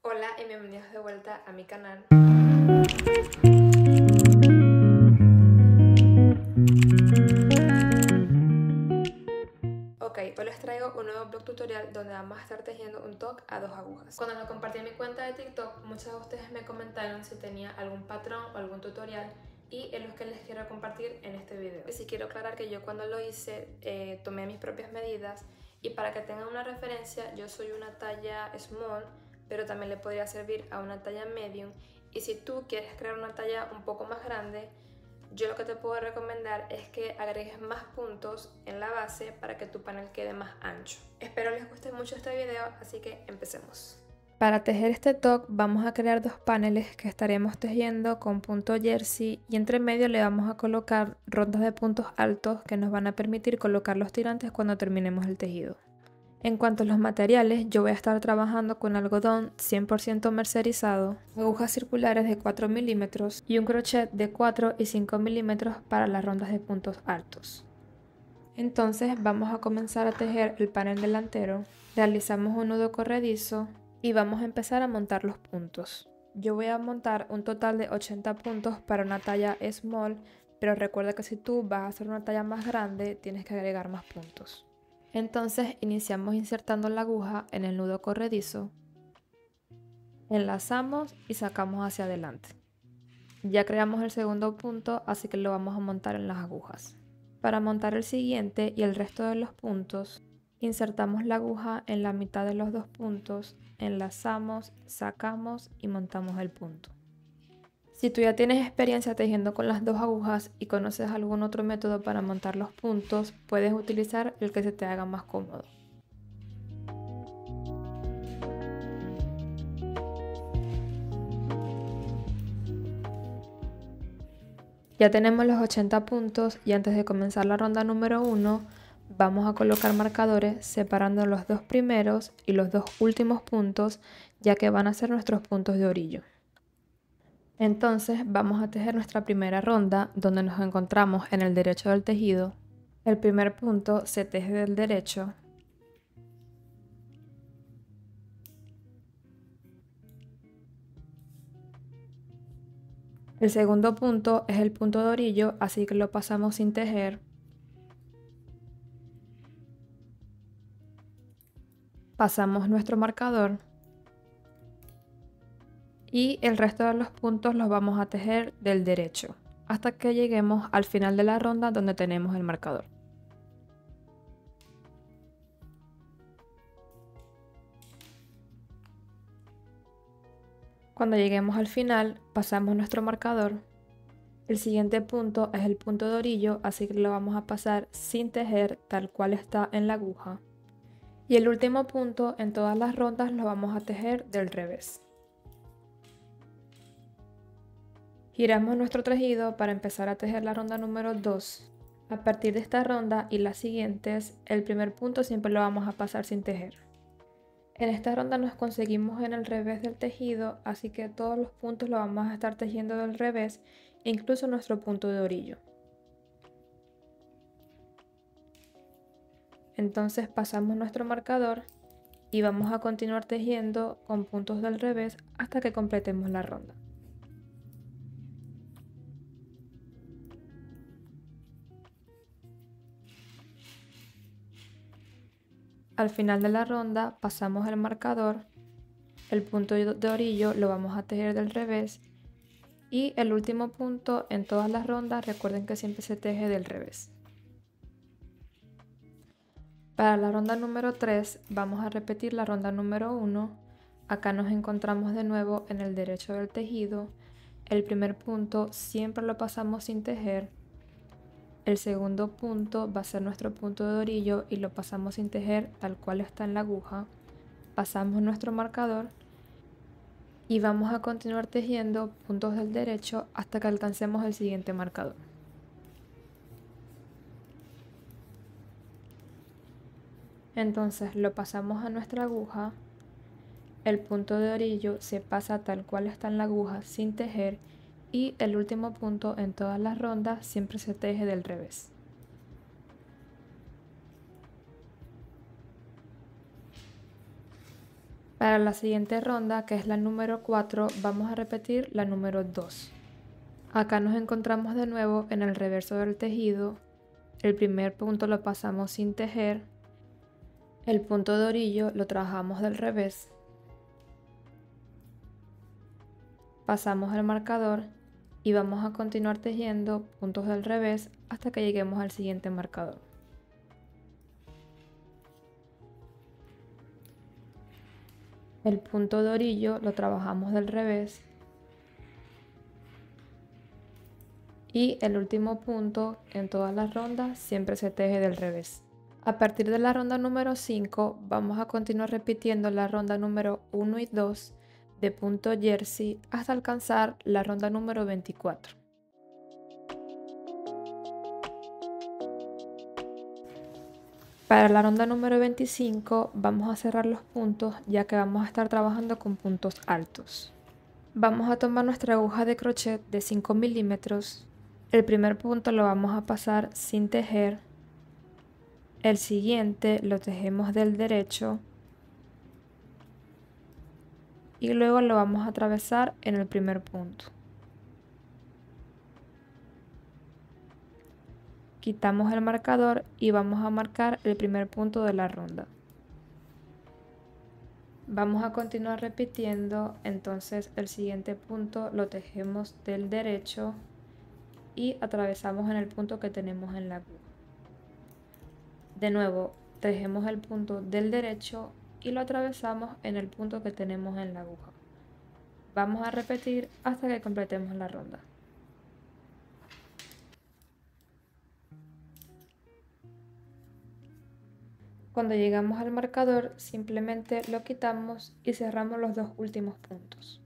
Hola y bienvenidos de vuelta a mi canal. Ok, hoy les traigo un nuevo blog tutorial donde vamos a estar tejiendo un top a 2 agujas. Cuando lo compartí en mi cuenta de TikTok, muchos de ustedes me comentaron si tenía algún patrón o algún tutorial y es lo que les quiero compartir en este video. Y sí quiero aclarar que yo cuando lo hice tomé mis propias medidas y para que tengan una referencia, yo soy una talla small, pero también le podría servir a una talla medium, y si tú quieres crear una talla un poco más grande, yo lo que te puedo recomendar es que agregues más puntos en la base para que tu panel quede más ancho. Espero les guste mucho este video, así que empecemos. Para tejer este top vamos a crear dos paneles que estaremos tejiendo con punto jersey y entre medio le vamos a colocar rondas de puntos altos que nos van a permitir colocar los tirantes cuando terminemos el tejido. En cuanto a los materiales, yo voy a estar trabajando con algodón 100% mercerizado, agujas circulares de 4 milímetros y un crochet de 4 y 5 milímetros para las rondas de puntos altos. Entonces vamos a comenzar a tejer el panel delantero, realizamos un nudo corredizo y vamos a empezar a montar los puntos. Yo voy a montar un total de 80 puntos para una talla small, pero recuerda que si tú vas a hacer una talla más grande tienes que agregar más puntos. Entonces iniciamos insertando la aguja en el nudo corredizo, enlazamos y sacamos hacia adelante. Ya creamos el segundo punto, así que lo vamos a montar en las agujas. Para montar el siguiente y el resto de los puntos, insertamos la aguja en la mitad de los dos puntos, enlazamos, sacamos y montamos el punto. Si tú ya tienes experiencia tejiendo con las dos agujas y conoces algún otro método para montar los puntos, puedes utilizar el que se te haga más cómodo. Ya tenemos los 80 puntos y antes de comenzar la ronda número 1 vamos a colocar marcadores separando los dos primeros y los dos últimos puntos, ya que van a ser nuestros puntos de orillo. Entonces vamos a tejer nuestra primera ronda donde nos encontramos en el derecho del tejido. El primer punto se teje del derecho. El segundo punto es el punto de orillo, así que lo pasamos sin tejer. Pasamos nuestro marcador. Y el resto de los puntos los vamos a tejer del derecho hasta que lleguemos al final de la ronda donde tenemos el marcador. Cuando lleguemos al final pasamos nuestro marcador. El siguiente punto es el punto de orillo, así que lo vamos a pasar sin tejer tal cual está en la aguja. Y el último punto en todas las rondas lo vamos a tejer del revés. Giramos nuestro tejido para empezar a tejer la ronda número 2. A partir de esta ronda y las siguientes, el primer punto siempre lo vamos a pasar sin tejer. En esta ronda nos conseguimos en el revés del tejido, así que todos los puntos lo vamos a estar tejiendo del revés, incluso nuestro punto de orillo. Entonces pasamos nuestro marcador y vamos a continuar tejiendo con puntos del revés hasta que completemos la ronda. Al final de la ronda pasamos el marcador, el punto de orillo lo vamos a tejer del revés y el último punto en todas las rondas recuerden que siempre se teje del revés. Para la ronda número 3 vamos a repetir la ronda número 1. Acá nos encontramos de nuevo en el derecho del tejido. El primer punto siempre lo pasamos sin tejer. El segundo punto va a ser nuestro punto de orillo y lo pasamos sin tejer tal cual está en la aguja. Pasamos nuestro marcador y vamos a continuar tejiendo puntos del derecho hasta que alcancemos el siguiente marcador. Entonces lo pasamos a nuestra aguja, el punto de orillo se pasa tal cual está en la aguja sin tejer y el último punto en todas las rondas siempre se teje del revés. Para la siguiente ronda, que es la número 4, vamos a repetir la número 2. Acá nos encontramos de nuevo en el reverso del tejido. El primer punto lo pasamos sin tejer. El punto de orillo lo trabajamos del revés. Pasamos el marcador y vamos a continuar tejiendo puntos del revés hasta que lleguemos al siguiente marcador. El punto de orillo lo trabajamos del revés. Y el último punto en todas las rondas siempre se teje del revés. A partir de la ronda número 5 vamos a continuar repitiendo la ronda número 1 y 2 de punto jersey hasta alcanzar la ronda número 24. Para la ronda número 25 vamos a cerrar los puntos ya que vamos a estar trabajando con puntos altos. Vamos a tomar nuestra aguja de crochet de 5 milímetros. El primer punto lo vamos a pasar sin tejer. El siguiente lo tejemos del derecho. Y luego lo vamos a atravesar en el primer punto. Quitamos el marcador y vamos a marcar el primer punto de la ronda. Vamos a continuar repitiendo, entonces el siguiente punto lo tejemos del derecho y atravesamos en el punto que tenemos en la aguja. De nuevo, tejemos el punto del derecho y lo atravesamos en el punto que tenemos en la aguja. Vamos a repetir hasta que completemos la ronda. Cuando llegamos al marcador, simplemente lo quitamos y cerramos los dos últimos puntos.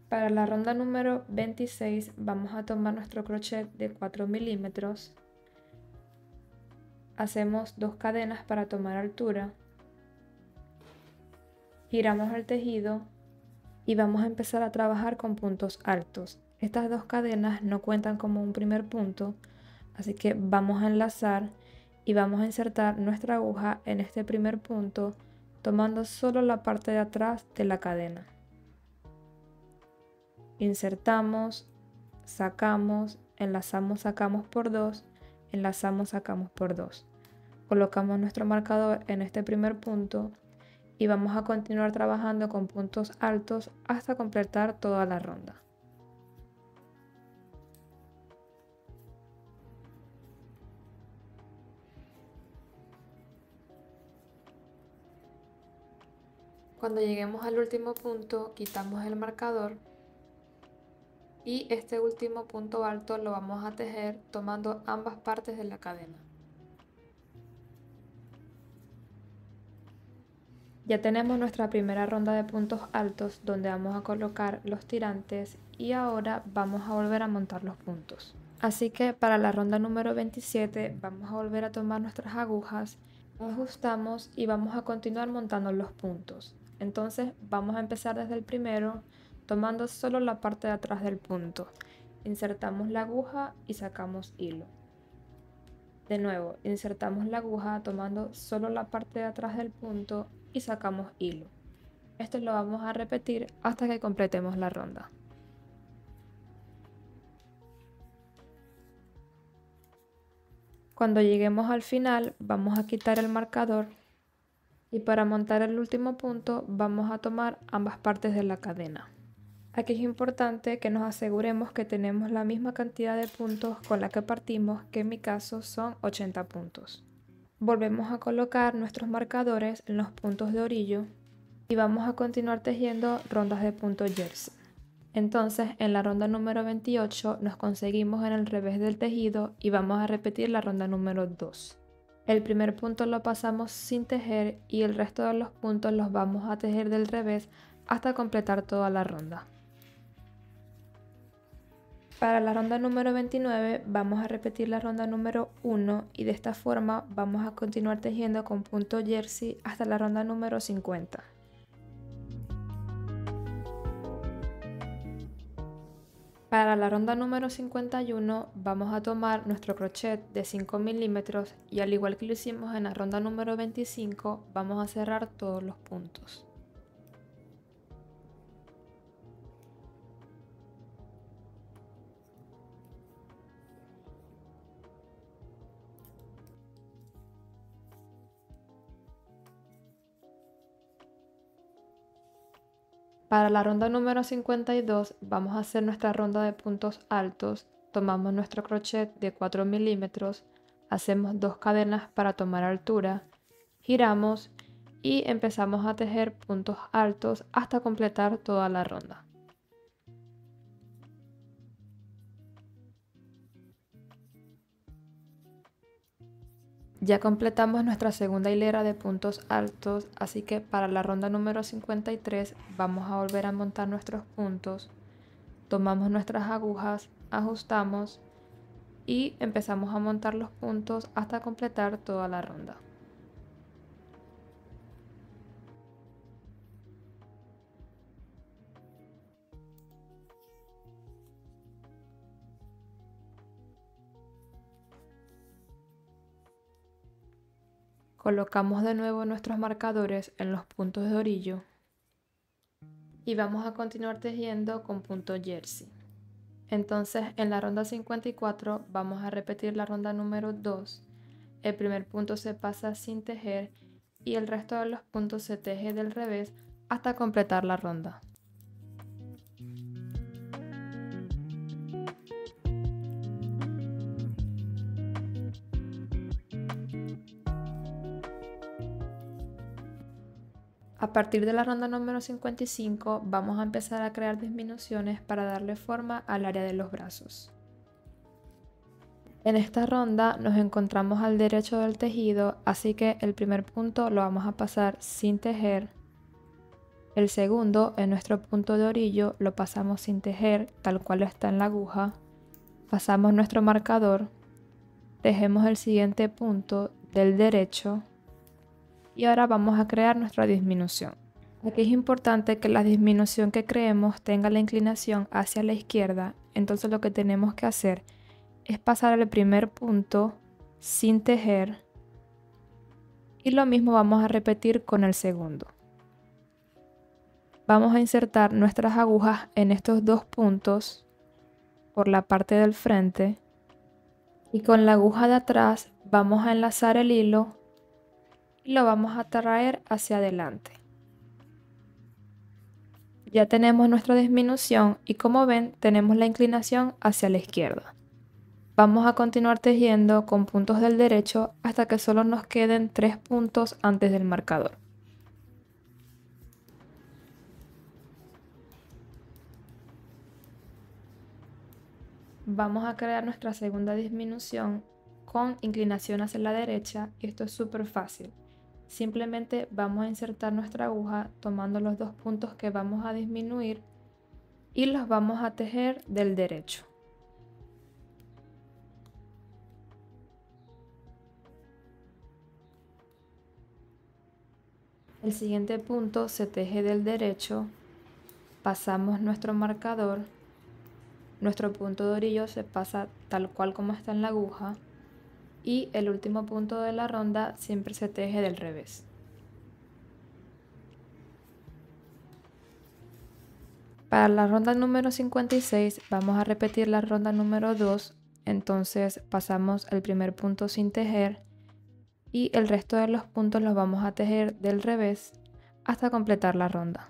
Para la ronda número 26 vamos a tomar nuestro crochet de 4 milímetros. Hacemos 2 cadenas para tomar altura. Giramos el tejido y vamos a empezar a trabajar con puntos altos. Estas 2 cadenas no cuentan como un primer punto, así que vamos a enlazar y vamos a insertar nuestra aguja en este primer punto tomando solo la parte de atrás de la cadena. Insertamos, sacamos, enlazamos, sacamos por 2, enlazamos, sacamos por 2. Colocamos nuestro marcador en este primer punto y vamos a continuar trabajando con puntos altos hasta completar toda la ronda. Cuando lleguemos al último punto, quitamos el marcador y este último punto alto lo vamos a tejer tomando ambas partes de la cadena. Ya tenemos nuestra primera ronda de puntos altos donde vamos a colocar los tirantes y ahora vamos a volver a montar los puntos. Así que para la ronda número 27 vamos a volver a tomar nuestras agujas, ajustamos y vamos a continuar montando los puntos. Entonces vamos a empezar desde el primero tomando solo la parte de atrás del punto. Insertamos la aguja y sacamos hilo. De nuevo, insertamos la aguja tomando solo la parte de atrás del punto y sacamos hilo. Esto lo vamos a repetir hasta que completemos la ronda. Cuando lleguemos al final vamos a quitar el marcador y para montar el último punto vamos a tomar ambas partes de la cadena. Aquí es importante que nos aseguremos que tenemos la misma cantidad de puntos con la que partimos, que en mi caso son 80 puntos. Volvemos a colocar nuestros marcadores en los puntos de orillo y vamos a continuar tejiendo rondas de punto jersey. Entonces en la ronda número 28 nos conseguimos en el revés del tejido y vamos a repetir la ronda número 2. El primer punto lo pasamos sin tejer y el resto de los puntos los vamos a tejer del revés hasta completar toda la ronda. Para la ronda número 29 vamos a repetir la ronda número 1 y de esta forma vamos a continuar tejiendo con punto jersey hasta la ronda número 50. Para la ronda número 51 vamos a tomar nuestro crochet de 5 milímetros y al igual que lo hicimos en la ronda número 25 vamos a cerrar todos los puntos. Para la ronda número 52 vamos a hacer nuestra ronda de puntos altos. Tomamos nuestro crochet de 4 milímetros, hacemos 2 cadenas para tomar altura, giramos y empezamos a tejer puntos altos hasta completar toda la ronda. Ya completamos nuestra segunda hilera de puntos altos, así que para la ronda número 53 vamos a volver a montar nuestros puntos, tomamos nuestras agujas, ajustamos y empezamos a montar los puntos hasta completar toda la ronda. Colocamos de nuevo nuestros marcadores en los puntos de orillo y vamos a continuar tejiendo con punto jersey. Entonces en la ronda 54 vamos a repetir la ronda número 2. El primer punto se pasa sin tejer y el resto de los puntos se teje del revés hasta completar la ronda. A partir de la ronda número 55 vamos a empezar a crear disminuciones para darle forma al área de los brazos. En esta ronda nos encontramos al derecho del tejido, así que el primer punto lo vamos a pasar sin tejer. El segundo, en nuestro punto de orillo, lo pasamos sin tejer, tal cual está en la aguja. Pasamos nuestro marcador, tejemos el siguiente punto del derecho y ahora vamos a crear nuestra disminución. Aquí es importante que la disminución que creemos tenga la inclinación hacia la izquierda, entonces lo que tenemos que hacer es pasar el primer punto sin tejer y lo mismo vamos a repetir con el segundo. Vamos a insertar nuestras agujas en estos dos puntos por la parte del frente y con la aguja de atrás vamos a enlazar el hilo y lo vamos a traer hacia adelante. Ya tenemos nuestra disminución y como ven tenemos la inclinación hacia la izquierda. Vamos a continuar tejiendo con puntos del derecho hasta que solo nos queden 3 puntos antes del marcador. Vamos a crear nuestra segunda disminución con inclinación hacia la derecha y esto es súper fácil. Simplemente vamos a insertar nuestra aguja tomando los 2 puntos que vamos a disminuir y los vamos a tejer del derecho. El siguiente punto se teje del derecho, pasamos nuestro marcador, nuestro punto de orillo se pasa tal cual como está en la aguja y el último punto de la ronda siempre se teje del revés. Para la ronda número 56 vamos a repetir la ronda número 2, entonces pasamos el primer punto sin tejer y el resto de los puntos los vamos a tejer del revés hasta completar la ronda.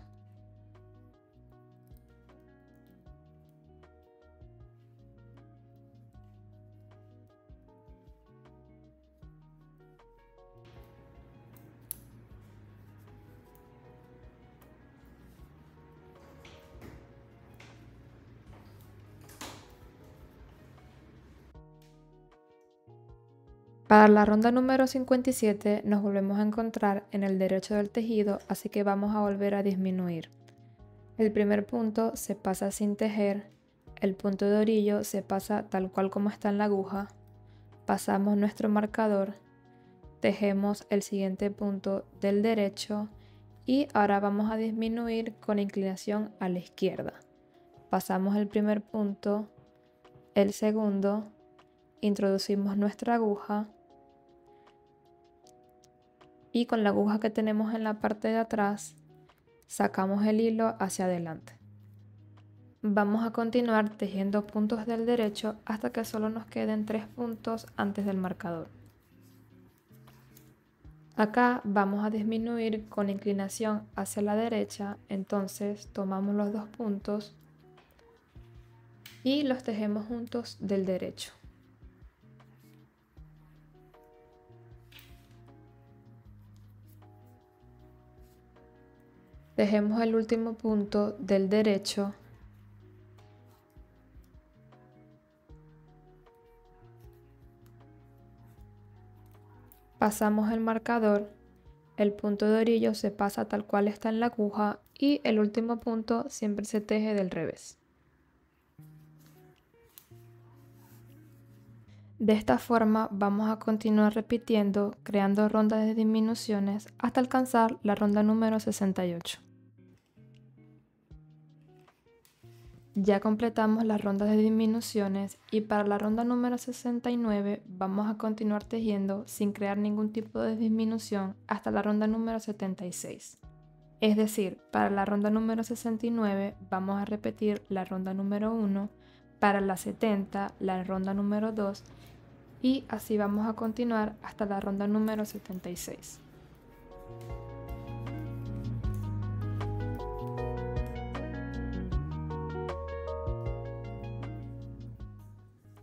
Para la ronda número 57 nos volvemos a encontrar en el derecho del tejido, así que vamos a volver a disminuir. El primer punto se pasa sin tejer, el punto de orillo se pasa tal cual como está en la aguja, pasamos nuestro marcador, tejemos el siguiente punto del derecho y ahora vamos a disminuir con inclinación a la izquierda. pasamos el primer punto, el segundo, introducimos nuestra aguja y con la aguja que tenemos en la parte de atrás sacamos el hilo hacia adelante. Vamos a continuar tejiendo puntos del derecho hasta que solo nos queden 3 puntos antes del marcador. Acá vamos a disminuir con inclinación hacia la derecha, entonces tomamos los 2 puntos y los tejemos juntos del derecho. Tejemos el último punto del derecho . Pasamos el marcador, el punto de orillo se pasa tal cual está en la aguja y el último punto siempre se teje del revés. De esta forma vamos a continuar repitiendo, creando rondas de disminuciones hasta alcanzar la ronda número 68. Ya completamos las rondas de disminuciones y para la ronda número 69 vamos a continuar tejiendo sin crear ningún tipo de disminución hasta la ronda número 76. Es decir, para la ronda número 69 vamos a repetir la ronda número 1, para la 70 la ronda número 2 y así vamos a continuar hasta la ronda número 76.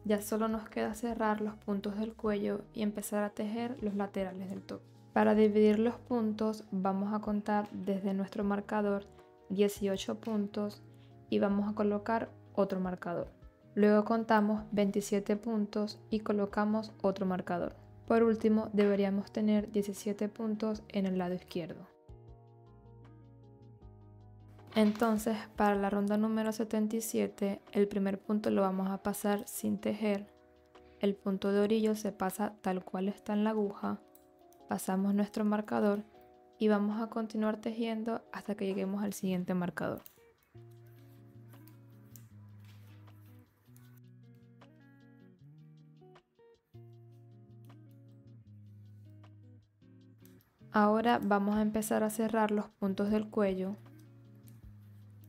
Ya solo nos queda cerrar los puntos del cuello y empezar a tejer los laterales del top. Para dividir los puntos vamos a contar desde nuestro marcador 18 puntos y vamos a colocar otro marcador. Luego contamos 27 puntos y colocamos otro marcador. Por último, deberíamos tener 17 puntos en el lado izquierdo. Entonces, para la ronda número 77, el primer punto lo vamos a pasar sin tejer. El punto de orillo se pasa tal cual está en la aguja. Pasamos nuestro marcador y vamos a continuar tejiendo hasta que lleguemos al siguiente marcador. Ahora vamos a empezar a cerrar los puntos del cuello.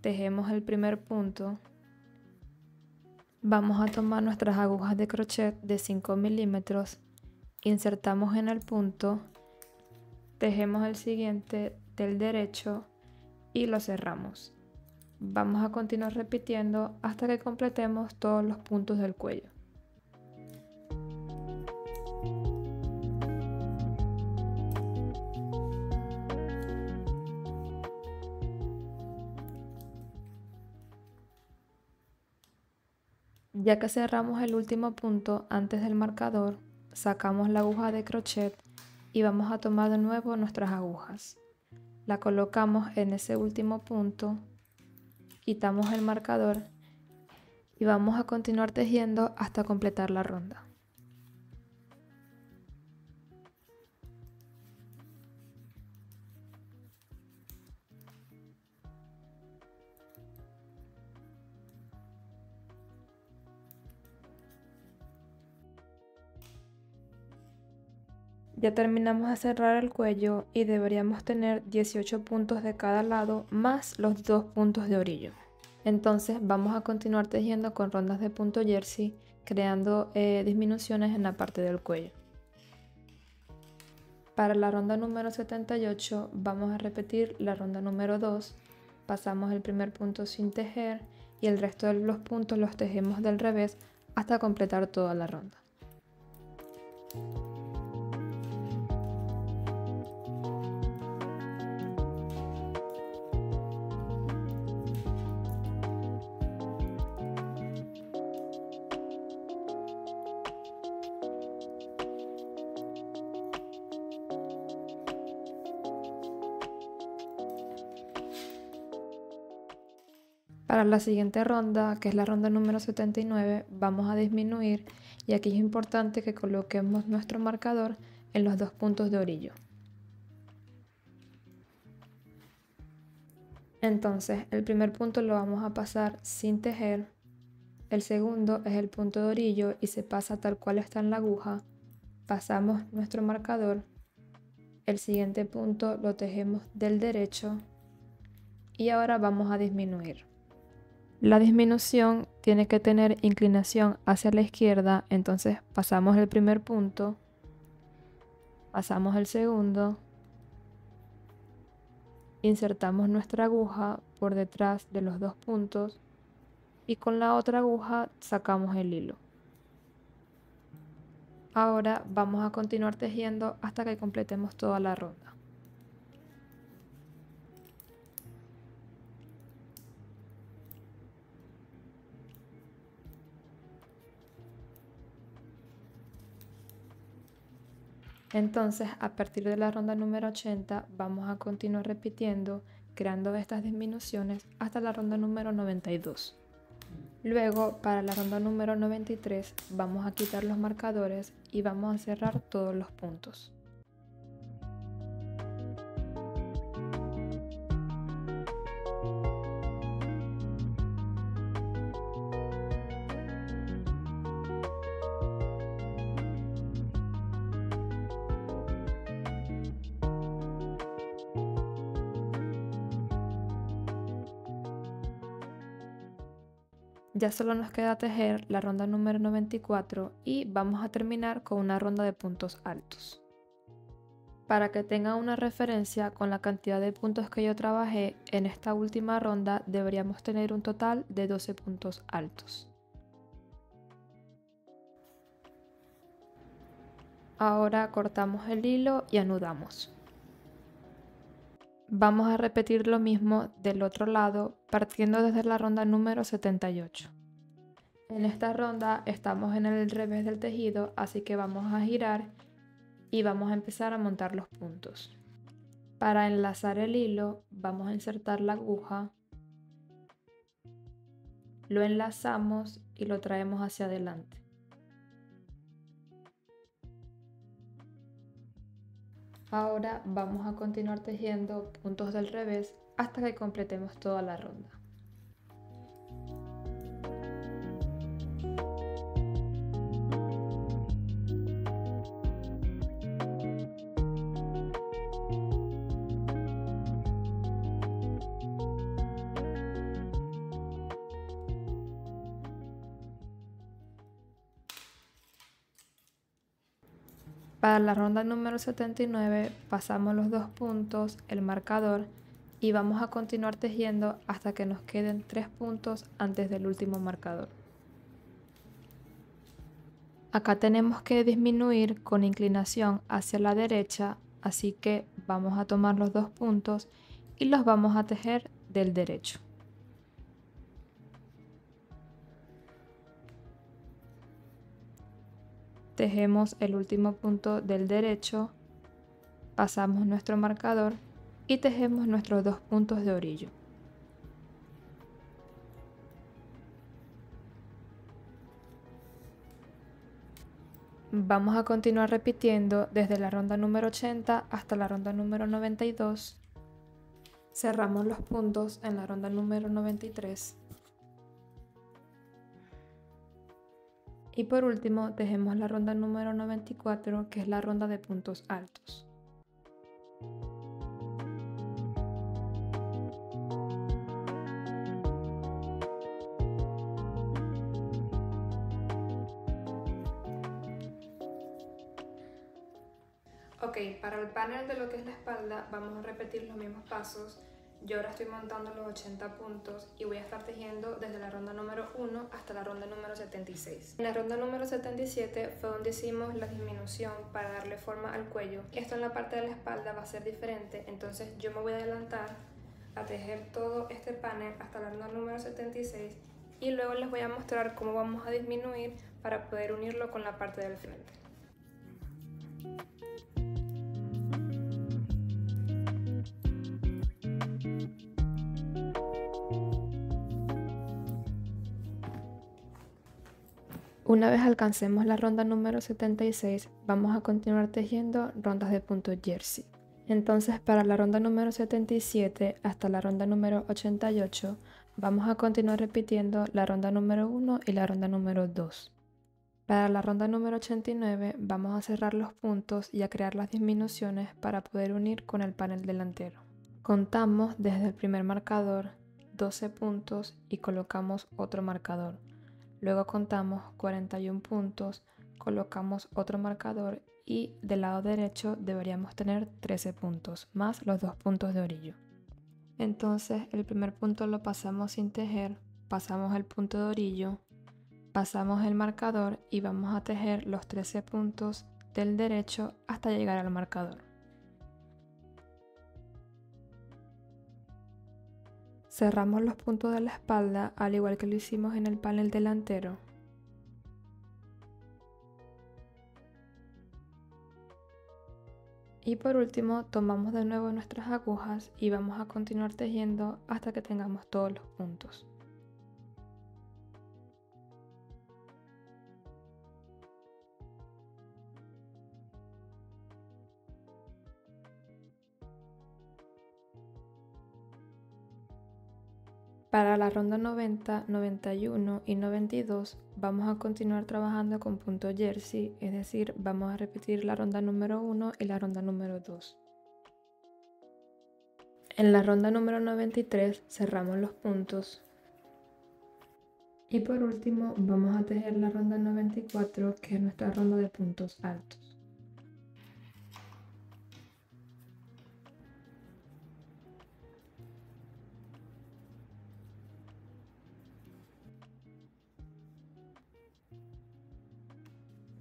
Tejemos el primer punto. Vamos a tomar nuestras agujas de crochet de 5 milímetros, insertamos en el punto, tejemos el siguiente del derecho y lo cerramos. Vamos a continuar repitiendo hasta que completemos todos los puntos del cuello. Ya que cerramos el último punto antes del marcador, sacamos la aguja de crochet y vamos a tomar de nuevo nuestras agujas. La colocamos en ese último punto, quitamos el marcador y vamos a continuar tejiendo hasta completar la ronda. Ya terminamos de cerrar el cuello y deberíamos tener 18 puntos de cada lado más los 2 puntos de orillo. Entonces vamos a continuar tejiendo con rondas de punto jersey, creando disminuciones en la parte del cuello. Para la ronda número 78 vamos a repetir la ronda número 2, pasamos el primer punto sin tejer y el resto de los puntos los tejemos del revés hasta completar toda la ronda. Para la siguiente ronda, que es la ronda número 79, vamos a disminuir y aquí es importante que coloquemos nuestro marcador en los 2 puntos de orillo. Entonces el primer punto lo vamos a pasar sin tejer, el segundo es el punto de orillo y se pasa tal cual está en la aguja, pasamos nuestro marcador, el siguiente punto lo tejemos del derecho y ahora vamos a disminuir. La disminución tiene que tener inclinación hacia la izquierda, entonces pasamos el primer punto, pasamos el segundo, insertamos nuestra aguja por detrás de los dos puntos y con la otra aguja sacamos el hilo. Ahora vamos a continuar tejiendo hasta que completemos toda la ronda. Entonces, a partir de la ronda número 80, vamos a continuar repitiendo, creando estas disminuciones hasta la ronda número 92. Luego, para la ronda número 93, vamos a quitar los marcadores y vamos a cerrar todos los puntos. Ya solo nos queda tejer la ronda número 94 y vamos a terminar con una ronda de puntos altos. Para que tengan una referencia con la cantidad de puntos que yo trabajé, en esta última ronda deberíamos tener un total de 12 puntos altos. Ahora cortamos el hilo y anudamos. Vamos a repetir lo mismo del otro lado, partiendo desde la ronda número 78. En esta ronda estamos en el revés del tejido, así que vamos a girar y vamos a empezar a montar los puntos. Para enlazar el hilo, vamos a insertar la aguja, lo enlazamos y lo traemos hacia adelante. Ahora vamos a continuar tejiendo puntos del revés hasta que completemos toda la ronda. Para la ronda número 79 pasamos los dos puntos, el marcador y vamos a continuar tejiendo hasta que nos queden 3 puntos antes del último marcador. Acá tenemos que disminuir con inclinación hacia la derecha, así que vamos a tomar los dos puntos y los vamos a tejer del derecho. Tejemos el último punto del derecho, pasamos nuestro marcador y tejemos nuestros dos puntos de orillo. Vamos a continuar repitiendo desde la ronda número 80 hasta la ronda número 92. Cerramos los puntos en la ronda número 93. Y por último, tejemos la ronda número 94, que es la ronda de puntos altos. Ok, para el panel de lo que es la espalda vamos a repetir los mismos pasos. Yo ahora estoy montando los 80 puntos y voy a estar tejiendo desde la ronda número 1 hasta la ronda número 76. En la ronda número 77 fue donde hicimos la disminución para darle forma al cuello. Esto en la parte de la espalda va a ser diferente, entonces yo me voy a adelantar a tejer todo este panel hasta la ronda número 76 y luego les voy a mostrar cómo vamos a disminuir para poder unirlo con la parte del frente. Una vez alcancemos la ronda número 76, vamos a continuar tejiendo rondas de punto jersey. Entonces, para la ronda número 77 hasta la ronda número 88, vamos a continuar repitiendo la ronda número 1 y la ronda número 2. Para la ronda número 89 vamos a cerrar los puntos y a crear las disminuciones para poder unir con el panel delantero. Contamos desde el primer marcador 12 puntos y colocamos otro marcador. Luego contamos 41 puntos, colocamos otro marcador y del lado derecho deberíamos tener 13 puntos, más los 2 puntos de orillo. Entonces el primer punto lo pasamos sin tejer, pasamos el punto de orillo, pasamos el marcador y vamos a tejer los 13 puntos del derecho hasta llegar al marcador. Cerramos los puntos de la espalda al igual que lo hicimos en el panel delantero. Y por último tomamos de nuevo nuestras agujas y vamos a continuar tejiendo hasta que tengamos todos los puntos. Para la ronda 90, 91 y 92 vamos a continuar trabajando con punto jersey, es decir, vamos a repetir la ronda número 1 y la ronda número 2. En la ronda número 93 cerramos los puntos. Y por último vamos a tejer la ronda 94, que es nuestra ronda de puntos altos.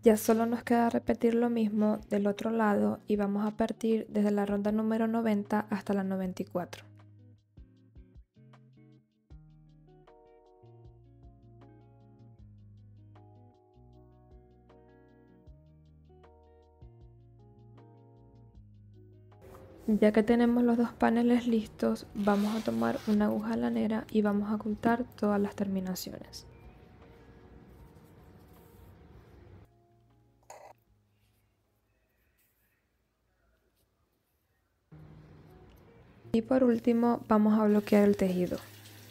Ya solo nos queda repetir lo mismo del otro lado y vamos a partir desde la ronda número 90 hasta la 94. Ya que tenemos los dos paneles listos, vamos a tomar una aguja lanera y vamos a ocultar todas las terminaciones. Y por último vamos a bloquear el tejido.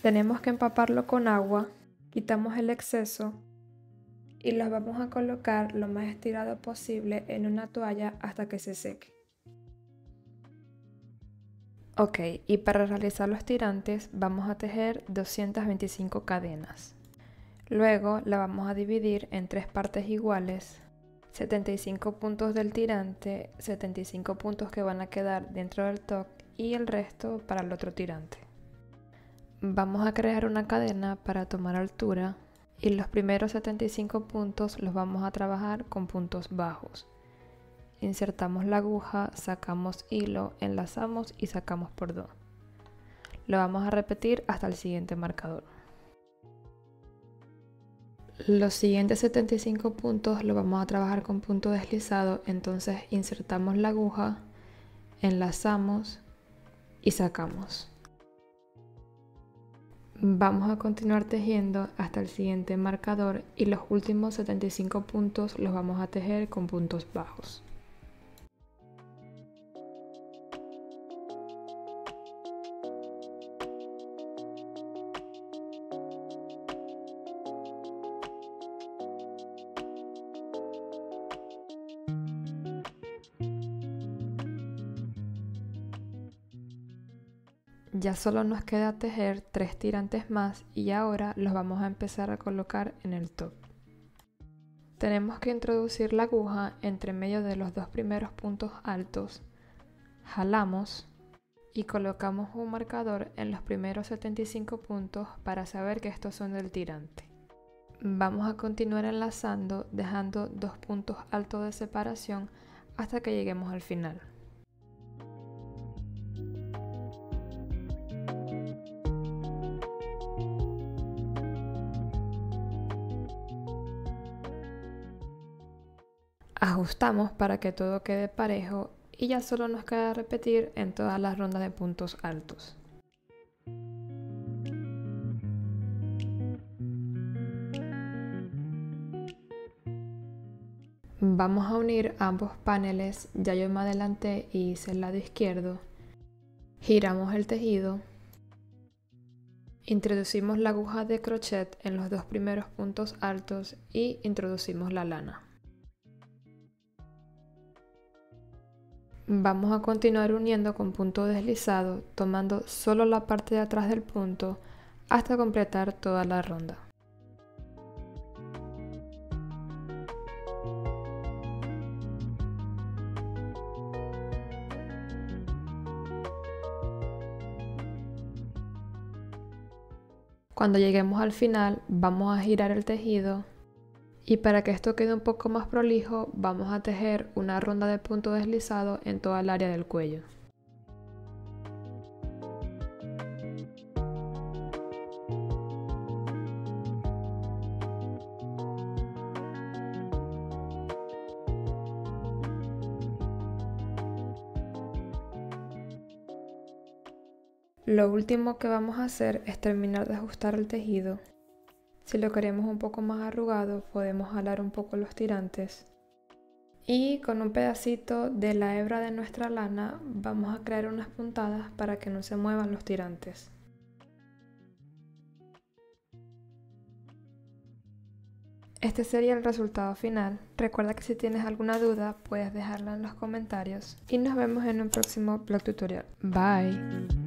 Tenemos que empaparlo con agua, quitamos el exceso y los vamos a colocar lo más estirado posible en una toalla hasta que se seque. Ok, y para realizar los tirantes vamos a tejer 225 cadenas. Luego la vamos a dividir en 3 partes iguales, 75 puntos del tirante, 75 puntos que van a quedar dentro del top y el resto para el otro tirante. Vamos a crear una cadena para tomar altura y los primeros 75 puntos los vamos a trabajar con puntos bajos. Insertamos la aguja, sacamos hilo, enlazamos y sacamos por 2. Lo vamos a repetir hasta el siguiente marcador. Los siguientes 75 puntos los vamos a trabajar con punto deslizado, entonces insertamos la aguja, enlazamos y sacamos. Vamos a continuar tejiendo hasta el siguiente marcador y los últimos 75 puntos los vamos a tejer con puntos bajos. Ya solo nos queda tejer 3 tirantes más y ahora los vamos a empezar a colocar en el top. Tenemos que introducir la aguja entre medio de los 2 primeros puntos altos, jalamos y colocamos un marcador en los primeros 75 puntos para saber que estos son del tirante. Vamos a continuar enlazando dejando 2 puntos altos de separación hasta que lleguemos al final. Ajustamos para que todo quede parejo y ya solo nos queda repetir en todas las rondas de puntos altos. Vamos a unir ambos paneles, ya yo me adelanté y hice el lado izquierdo. Giramos el tejido. Introducimos la aguja de crochet en los dos primeros puntos altos y introducimos la lana. Vamos a continuar uniendo con punto deslizado, tomando solo la parte de atrás del punto hasta completar toda la ronda. Cuando lleguemos al final, vamos a girar el tejido y para que esto quede un poco más prolijo, vamos a tejer una ronda de punto deslizado en toda el área del cuello. Lo último que vamos a hacer es terminar de ajustar el tejido. Si lo queremos un poco más arrugado, podemos jalar un poco los tirantes. Y con un pedacito de la hebra de nuestra lana vamos a crear unas puntadas para que no se muevan los tirantes. Este sería el resultado final. Recuerda que si tienes alguna duda puedes dejarla en los comentarios y nos vemos en un próximo blog tutorial. Bye.